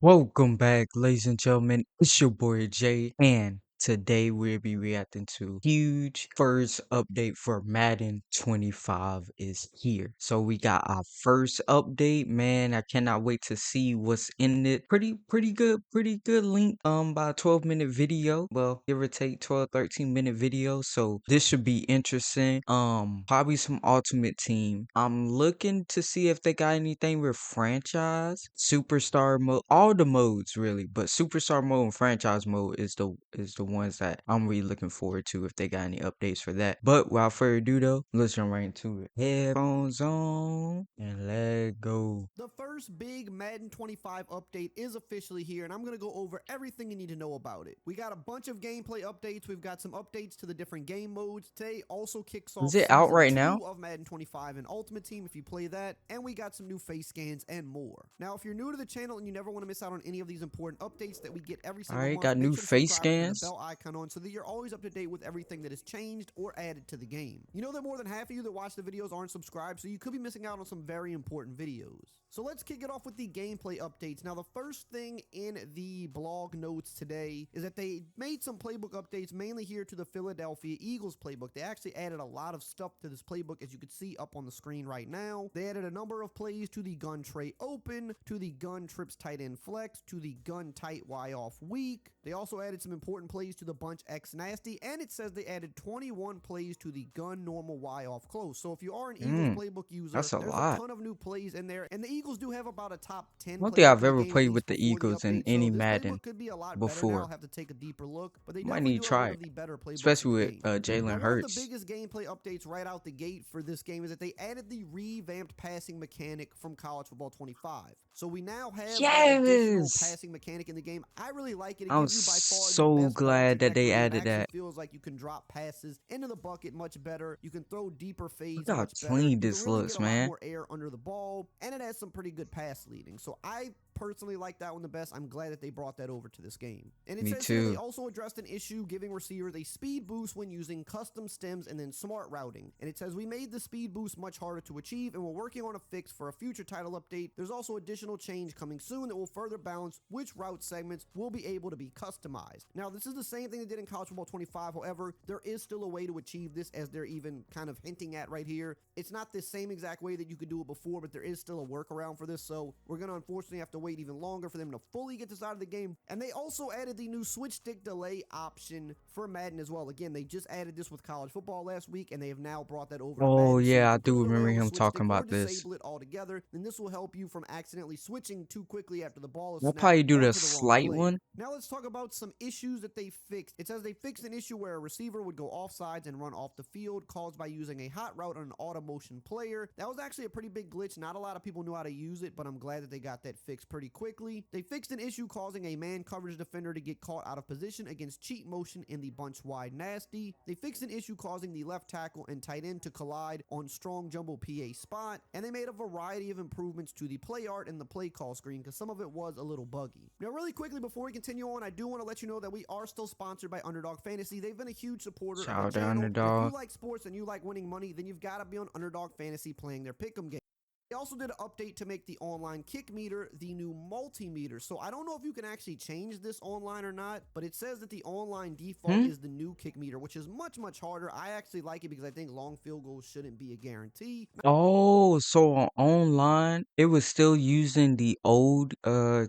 Welcome back, ladies and gentlemen. It's your boy Jay, and today we'll be reacting to huge first update for Madden 25 is here. So we got our first update, man. I cannot wait to see what's in it. Pretty good link by a 12-minute video. Well, give or take 12-13 minute video. So this should be interesting. Probably some ultimate team. I'm looking to see if they got anything with franchise, superstar mode, all the modes really, but superstar mode and franchise mode is the ones that I'm really looking forward to if they got any updates for that. But without further ado though, let's jump right into it. Headphones on and let go. The first big Madden 25 update is officially here, and I'm going to go over everything you need to know about it. We got a bunch of gameplay updates. We've got some updates to the different game modes. Today also kicks Is off it out Season right 2 now? of Madden 25 and Ultimate Team if you play that, and we got some new face scans and more. Now, if you're new to the channel and you never want to miss out on any of these important updates that we get every All single right, month, got make new sure to face subscribe and turn the scans. bell icon on so that you're always up to date with everything that has changed or added to the game. You know that more than half of you that watch the videos aren't subscribed, so you could be missing out on some very important videos. So let's kick it off with the gameplay updates. Now, the first thing in the blog notes today is that they made some playbook updates, mainly here to the Philadelphia Eagles playbook. They actually added a lot of stuff to this playbook, as you can see up on the screen right now. They added a number of plays to the gun tray open, to the gun trips tight end flex, to the gun tight Y off weak. They also added some important plays to the bunch X nasty, and it says they added 21 plays to the gun normal Y off close. So if you are an Eagles playbook user, That's a there's a lot. ton of new plays in there, and the Eagles do have about a top I 10 don't think playbook I've in the ever game, at played with least the before the Eagles in update. So any this Madden playbook could be a lot better now. I'll before. have to take a deeper look, but they Might definitely need do to have try one it, of the better playbooks in especially the with game. Now, Jalen one of the Hurts. biggest gameplay updates right out the gate for this game is that they added the revamped passing mechanic from College Football 25. So we now have that additional Yes! passing mechanic in the game. I really like it. It I'm gives you by far the so best ball glad that they trajectory, and added actually that. feels like you can drop passes into the bucket much better. You can throw deeper Look fades how much better. clean You can this really get looks, a lot man. more air under the ball, and it has some pretty good pass leading. So I personally like that one the best. I'm glad that they brought that over to this game. And it Me says here they too. also addressed an issue giving receivers a speed boost when using custom stems and then smart routing. And it says we made the speed boost much harder to achieve, and we're working on a fix for a future title update. There's also additional change coming soon that will further balance which route segments will be able to be customized. Now, this is the same thing they did in College Football 25. However, there is still a way to achieve this, as they're even kind of hinting at right here. It's not the same exact way that you could do it before, but there is still a workaround for this. So we're going to unfortunately have to wait even longer for them to fully get this out of the game. And they also added the new switch stick delay option for Madden as well. Again, they just added this with college football last week, and they have now brought that over to Oh Madden. So you yeah, I can put do a delay remember on the him switch talking stick or about this. disable it altogether. And this will help you from accidentally switching too quickly after the ball is We'll snapped probably do the onto the wrong slight player. one. Now let's talk about some issues that they fixed. It says they fixed an issue where a receiver would go offsides and run off the field, caused by using a hot route on an auto motion player. That was actually a pretty big glitch. Not a lot of people knew how to use it, but I'm glad that they got that fixed pretty quickly. They fixed an issue causing a man coverage defender to get caught out of position against cheat motion in the bunch wide nasty. They fixed an issue causing the left tackle and tight end to collide on strong jumbo PA spot, and they made a variety of improvements to the play art and the play call screen because some of it was a little buggy. Now, really quickly before we continue on, I do want to let you know that we are still sponsored by Underdog Fantasy. They've been a huge supporter Shout of the out to channel, and if you Underdog. like sports and you like winning money, then you've got to be on Underdog Fantasy playing their pick'em game. They also did an update to make the online kick meter the new multimeter. So I don't know if you can actually change this online or not, but it says that the online default Hmm? is the new kick meter, which is much harder. I actually like it because I think long field goals shouldn't be a guarantee. Oh, so on online, it was still using the old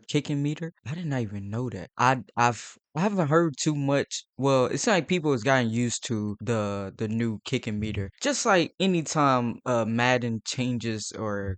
kicking meter? I did not even know that. I haven't heard too much. Well, it's like people has gotten used to the new kicking meter. Just like anytime Madden changes or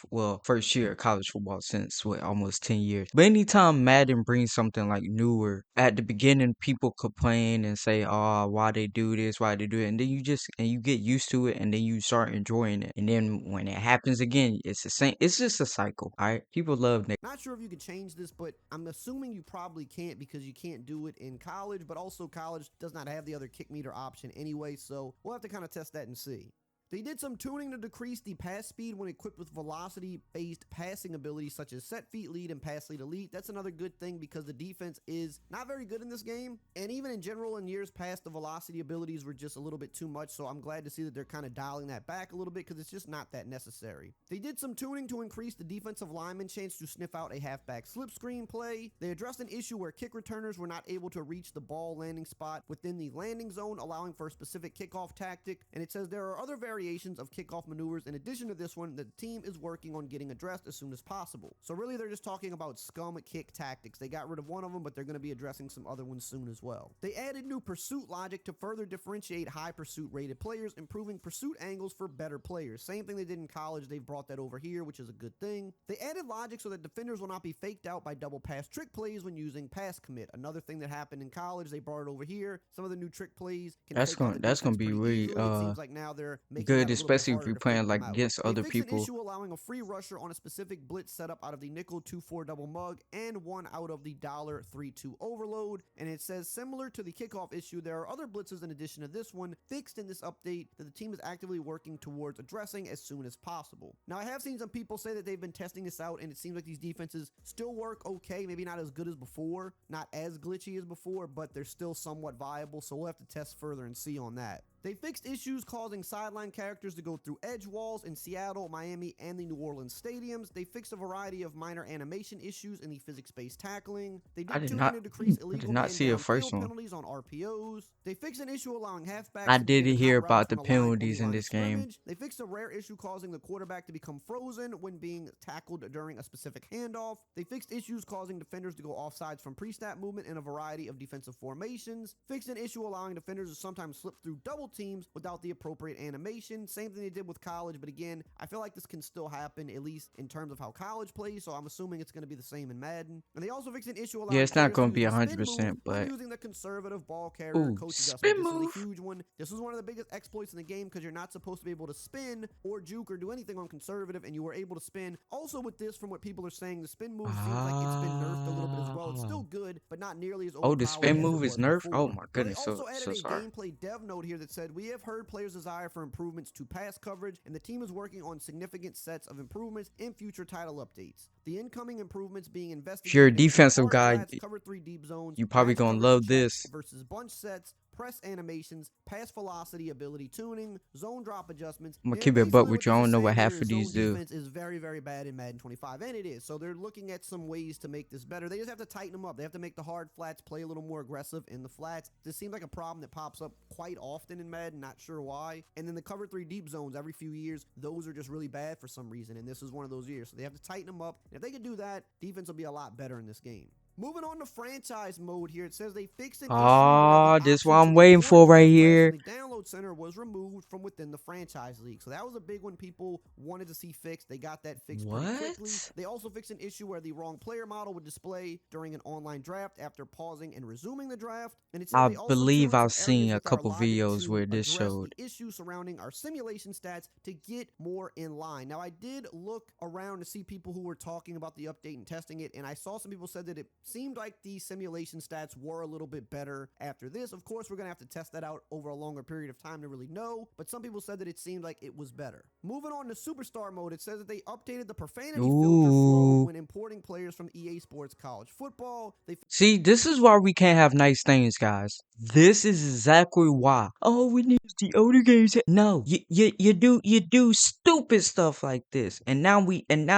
well, first year of college football since what almost 10 years. But anytime Madden brings something like newer, at the beginning people complain and say, "Oh, why they do this, why they do it." And then you get used to it and then you start enjoying it. And then when it happens again, it's the same. It's just a cycle, all right? People love Not sure if you can change this, but I'm assuming you probably can't because you can't do it in college, but also college does not have the other kick meter option anyway, so we'll have to kind of test that and see. They did some tuning to decrease the pass speed when equipped with velocity-based passing abilities such as set feet lead and pass lead elite. That's another good thing because the defense is not very good in this game, and even in general in years past, the velocity abilities were just a little bit too much, so I'm glad to see that they're kind of dialing that back a little bit because it's just not that necessary. They did some tuning to increase the defensive lineman chance to sniff out a halfback slip screen play. They addressed an issue where kick returners were not able to reach the ball landing spot within the landing zone, allowing for a specific kickoff tactic, and it says there are other variations of kickoff maneuvers in addition to this one that the team is working on getting addressed as soon as possible. So really they're just talking about scum kick tactics. They got rid of one of them, but they're going to be addressing some other ones soon as well. They added new pursuit logic to further differentiate high pursuit rated players, improving pursuit angles for better players. Same thing they did in college, they've brought that over here, which is a good thing. They added logic so that defenders will not be faked out by double pass trick plays when using pass commit. Another thing that happened in college, they brought it over here. Some of the new trick plays can fake out the That's gonna defense be pretty really easily. It seems like now they're making good, that a little bit especially if harder you're to fake playing them like out. against They other fixed an people. issue allowing a free rusher on a specific blitz setup out of the nickel 2-4 double mug and one out of the $3-2 overload. And it says similar to the kickoff issue, there are other blitzes in addition to this one fixed in this update that the team is actively working towards addressing as soon as possible. Now I have seen some people say that they've been testing this out and it seems like these defenses still work okay, maybe not as good as before, not as glitchy as before, but they're still somewhat viable, so we'll have to test further and see on that. They fixed issues causing sideline characters to go through edge walls in Seattle, Miami, and the New Orleans stadiums. They fixed a variety of minor animation issues in the physics-based tackling. They I did did tuning not to decrease I did illegal not man see a first downfield one. penalties on RPOs. They fixed an issue allowing halfbacks I to be didn't given hear hot about routes the when aligned on the penalties in line of this game. scrimmage. They fixed a rare issue causing the quarterback to become frozen when being tackled during a specific handoff. They fixed issues causing defenders to go offsides from pre-snap movement in a variety of defensive formations. Fixed an issue allowing defenders to sometimes slip through double teams without the appropriate animation. Same thing they did with college, but again, I feel like this can still happen, at least in terms of how college plays, so I'm assuming it's going to be the same in Madden. And they also fixed an issue Yeah, allowing it's not players to gonna use be the spin move 100%, when but using the conservative ball carrier ooh, coach adjustment. spin This is a move. huge one. This is one of the biggest exploits in the game because you're not supposed to be able to spin or juke or do anything on conservative, and you were able to spin. Also with this, from what people are saying, the spin move seems like it's been nerfed a little bit as well. It's Ah. still good, but not nearly as Oh, the overpowered spin as it move is was nerfed? Oh before. my Now, they goodness, also added so a sorry. gameplay dev note here that said, we have heard players' desire for improvements to pass coverage, and the team is working on significant sets of improvements in future title updates. The incoming improvements being If you're a investigated include defensive hard guy, flats, cover 3 deep zones, you probably match gonna coverage love checks this. versus bunch sets, press animations, pass velocity ability tuning, zone drop adjustments, I'm gonna and keep it a buck basically what with you. I this is don't know what saying here half is of these zone do. defense is very, very bad in Madden 25, and it is. So they're looking at some ways to make this better. They just have to tighten them up. They have to make the hard flats play a little more aggressive in the flats. This seems like a problem that pops up quite often in Madden, not sure why. And then the cover 3 deep zones every few years, those are just really bad for some reason, and this is one of those years. So they have to tighten them up. And if they could do that, defense will be a lot better in this game. Moving on to franchise mode here, it says they fixed an issue where the Ah, this what option to I'm waiting import for right photographs here. from the download center was removed from within the franchise league. So that was a big one people wanted to see fixed. They got that fixed pretty quickly. What? They also fixed an issue where the wrong player model would display during an online draft after pausing and resuming the draft. And it says I they also believe tuned I've some areas seen a with our couple logic videos to where this address showed. the issue surrounding our simulation stats to get more in line. Now, I did look around to see people who were talking about the update and testing it, and I saw some people said that it seemed like the simulation stats were a little bit better after this. Of course, we're going to have to test that out over a longer period of time to really know, but some people said that it seemed like it was better. Moving on to Superstar mode, it says that they updated the profanity filter flow Ooh. when importing players from EA Sports College Football. They See, this is why we can't have nice things, guys. This is exactly why. Oh, we need the older games. No, you do stupid stuff like this, and now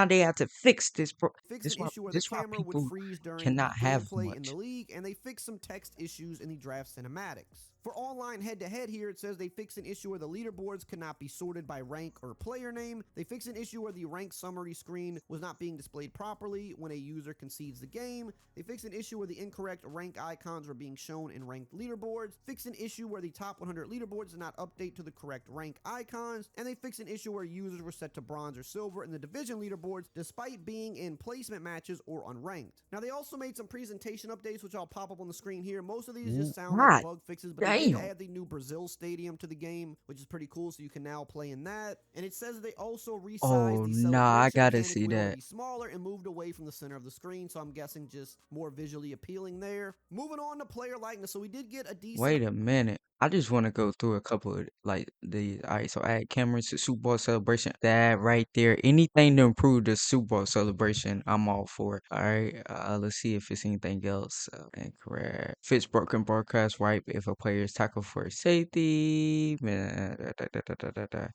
they have to fix this. fixed an issue where the This why camera would people freeze during the cannot have gameplay in the much. league, and they fixed some text issues in the draft cinematics. For online head-to-head here, it says they fixed an issue where the leaderboards could not be sorted by rank or player name. They fixed an issue where the rank summary screen was not being displayed properly when a user concedes the game. They fixed an issue where the incorrect rank icons were being shown in ranked leaderboards. Fixed an issue where the top 100 leaderboards did not update to the correct rank icons. And they fixed an issue where users were set to bronze or silver in the division leaderboards despite being in placement matches or unranked. Now, they also made some presentation updates, which I'll pop up on the screen here. Most of these just sound like Right. bug fixes, but They did Damn. add the new Brazil stadium to the game, which is pretty cool, so you can now play in that. And it says they also resized Oh, the nah, I celebration gotta mechanic see wheel to that. be smaller and moved away from the center of the screen, so I'm guessing just more visually appealing there. Moving on to player likeness, so we did get a decent Wait a minute. I just want to go through a couple of like the all right, so add cameras to Super Bowl celebration. That right there. Anything to improve the Super Bowl celebration, I'm all for it. All right. Let's see if it's anything else. Incorrect. Fits broken broadcast right if a player is tackled for safety. Man,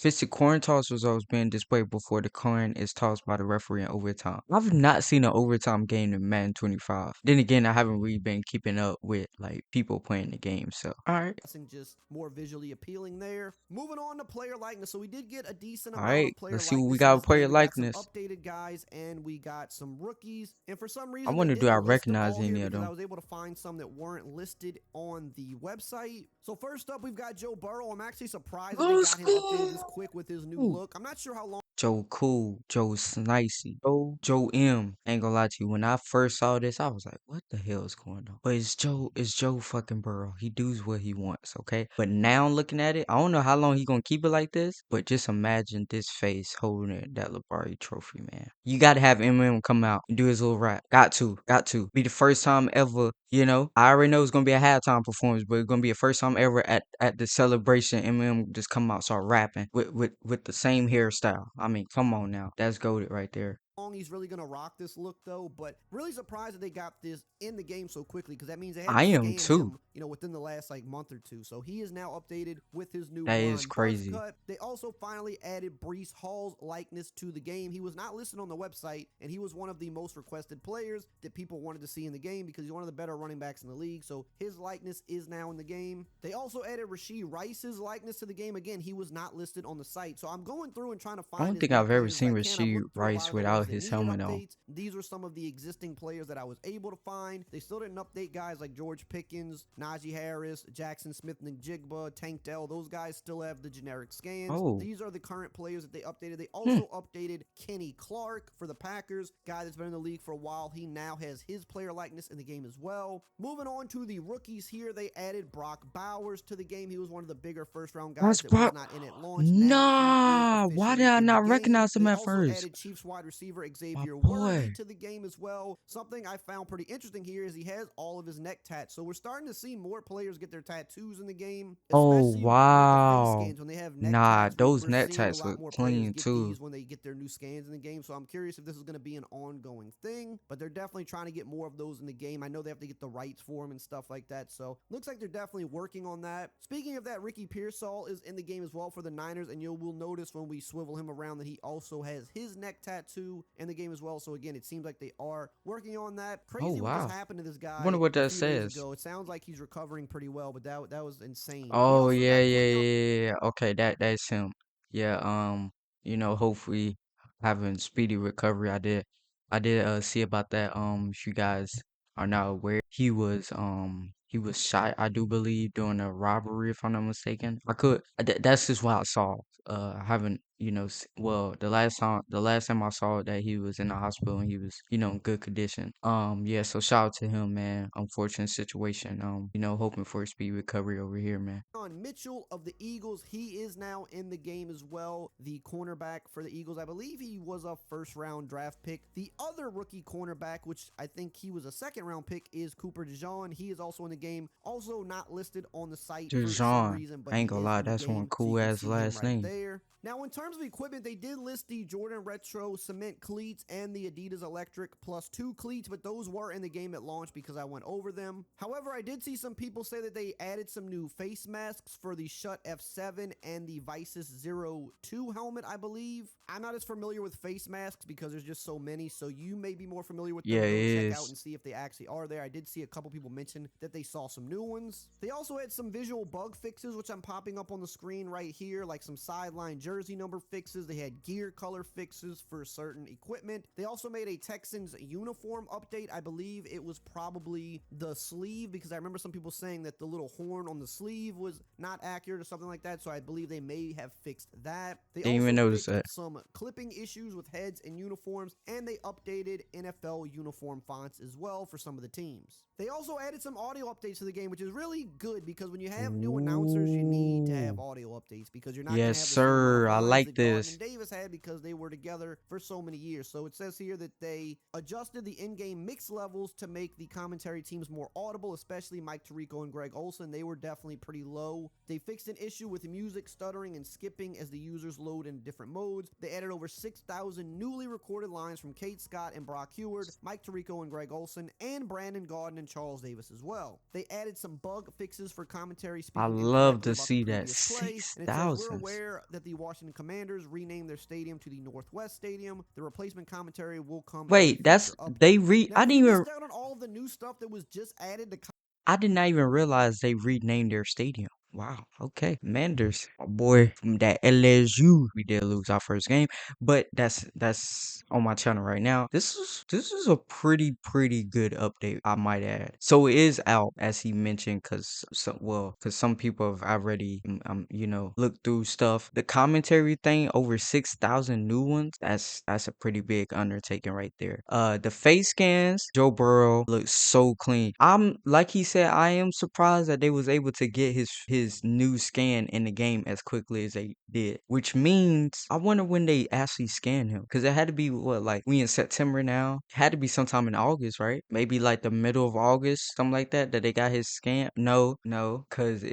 fits the coin toss results being displayed before the coin is tossed by the referee in overtime. I've not seen an overtime game in Madden 25. Then again, I haven't really been keeping up with like people playing the game. So, all right. just more visually appealing there. Moving on to player likeness. So we did get a decent All amount right, of player let's see what we got with likenesses, player and we got some likeness. updated guys and we got some rookies. And for some I reason they wonder, do I didn't list them recognize all here any of because I them? was able to find some that weren't listed on the website. So first up we've got Joe Burrow. I'm actually surprised that they Let's got him updated go. this quick with his new look. I'm not sure how long Joe Cool, Joe Snicey, Joe M. Ain't gonna lie to you. When I first saw this, I was like, "What the hell is going on?" But it's Joe fucking Burrow. He does what he wants, okay. But now looking at it, I don't know how long he gonna keep it like this. But just imagine this face holding that Labari trophy, man. You gotta have MM come out and do his little rap. Got to be the first time ever. You know, I already know it's gonna be a halftime performance, but it's gonna be a first time ever at the celebration. MM just come out start rapping with the same hairstyle. I mean, come on now, that's goated right there. he's really going to rock this look though, but really surprised that they got this in the game so quickly because that means they had I to am scan too. him, within the last like month or two. So he is now updated with his new That is blonde buzz crazy. cut. They also finally added Brees Hall's likeness to the game. He was not listed on the website, and he was one of the most requested players that people wanted to see in the game because he's one of the better running backs in the league. So his likeness is now in the game. They also added Rashee Rice's likeness to the game. Again, he was not listed on the site. So I'm going through and trying to I find don't as think many I've ever players as I seen can. I've Rasheed looked through a lot Rice of the ones without that his needed helmet on. updates. These are some of the existing players that I was able to find. They still didn't update guys like George Pickens, Najee Harris, Jackson Smith-Njigba, Tank Dell. Those guys still have the generic scans. Oh, These are the current players that they updated. They also updated Kenny Clark for the Packers, guy that's been in the league for a while. He now has his player likeness in the game as well. Moving on to the rookies here, they added Brock Bowers to the game. He was one of the bigger first round guys that's that was bro. not in at launch. Now he is Nah, why did officially I in the not game. recognize him They at also first? added Chiefs wide receiver My Xavier Worthy boy. to the game as well. Something I found pretty interesting here is he has all of his neck tats. So we're starting to see more players get their tattoos in the game, Oh especially with the face wow. scans. When they have neck Nah, tats, those we're net seeing a tats lot look more players clean get too. these when they get their new scans in the game. So I'm curious if this is going to be an ongoing thing, but they're definitely trying to get more of those in the game. I know they have to get the rights for them and stuff like that. So looks like they're definitely working on that. Speaking of that, Ricky Pearsall is in the game as well for the Niners, and you will notice when we swivel him around that he also has his neck tattoo in the game as well. So again, it seems like they are working on that. Oh Crazy what just wow. happened to this Wonder guy what a that few days says. ago. It sounds like he's recovering pretty well, but that was insane. We Oh also yeah, got yeah, Quinyon. yeah, yeah, yeah. Okay, that's him. Yeah, hopefully having speedy recovery. I did see about that. If you guys are not aware, he was shot, I do believe, during a robbery, if I'm not mistaken. That's just what I saw. I haven't, well, the last time I saw that he was in the hospital and he was, in good condition. Yeah, so shout out to him, man. Unfortunate situation. Hoping for a speedy recovery over here, man. Mitchell of the Eagles, he is now in the game as well. The cornerback for the Eagles, I believe he was a first round draft pick. The other rookie cornerback, which I think he was a second round pick, is Cooper DeJean. He is also in the game, also not listed on the site for some Dejan. reason, but I he ain't gonna is lie, in the that's one game, so you cool can ass see him last right name. there. Now, in terms of equipment, they did list the Jordan Retro Cement cleats and the Adidas Electric plus 2 cleats, but those were in the game at launch because I went over them. However, I did see some people say that they added some new face masks for the Shutt F7 and the Vices 02 helmet, I believe. I'm not as familiar with face masks because there's just so many, so you may be more familiar with Yeah, them. it Go check out is. and see if they actually are there. I did see a couple people mention that they saw some new ones. They also had some visual bug fixes, which I'm popping up on the screen right here, like some sideline jersey numbers number fixes. They had gear color fixes for certain equipment. They also made a Texans uniform update. I believe it was probably the sleeve, because I remember some people saying that the little horn on the sleeve was not accurate or something like that. So I believe they may have fixed that. They Didn't even also notice fixed that. some clipping issues with heads and uniforms, and they updated NFL uniform fonts as well for some of the teams. They also added some audio updates to the game, which is really good because when you have new announcers, you need to have Ooh. audio updates because you're not going to Yes, have the same amount of sir. I lines like that Garden this. and Davis had because they were together for so many years. So it says here that they adjusted the in-game mix levels to make the commentary teams more audible, especially Mike Tirico and Greg Olsen. They were definitely pretty low. They fixed an issue with music stuttering and skipping as the users load in different modes. They added over 6,000 newly recorded lines from Kate Scott and Brock Heward, Mike Tirico and Greg Olsen, and Brandon Gaudin and Charles Davis as well. They added some bug fixes for commentary I speaking love incorrectly to about the see that. previous play, Six and it says, "We're thousands. aware that the Washington Commanders renamed their stadium to the Northwest Stadium. The replacement commentary will come as a Wait, future that's they update." re Now, I if didn't you even missed out on all of the new stuff that was just added to I did not even realize they renamed their stadium. Wow. Okay. Manders, my boy from that LSU. We did lose our first game, but that's on my channel right now. This is a pretty good update, I might add. So it is out as he mentioned, cause some people have already looked through stuff. The commentary thing, over 6,000 new ones. That's a pretty big undertaking right there. The face scans, Joe Burrow looks so clean. I'm like he said, I am surprised that they was able to get his new scan in the game as quickly as they did. Which means I wonder when they actually scan him. Cause it had to be what, like we in September now? Had to be sometime in August, right? Maybe like the middle of August, something like that they got his scan. No, cause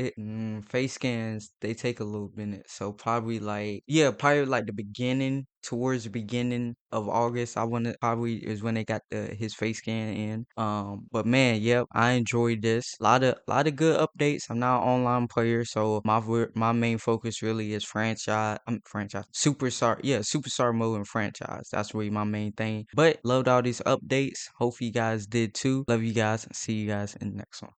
face scans, they take a little minute. So probably like, yeah, probably like the beginning, towards the beginning of August. I want to probably is when they got his face scan in. But man, yep, I enjoyed this. Lot of good updates. I'm not an online player, so my main focus really is franchise superstar. Yeah, superstar mode and franchise. That's really my main thing. But loved all these updates. Hope you guys did too. Love you guys and see you guys in the next one.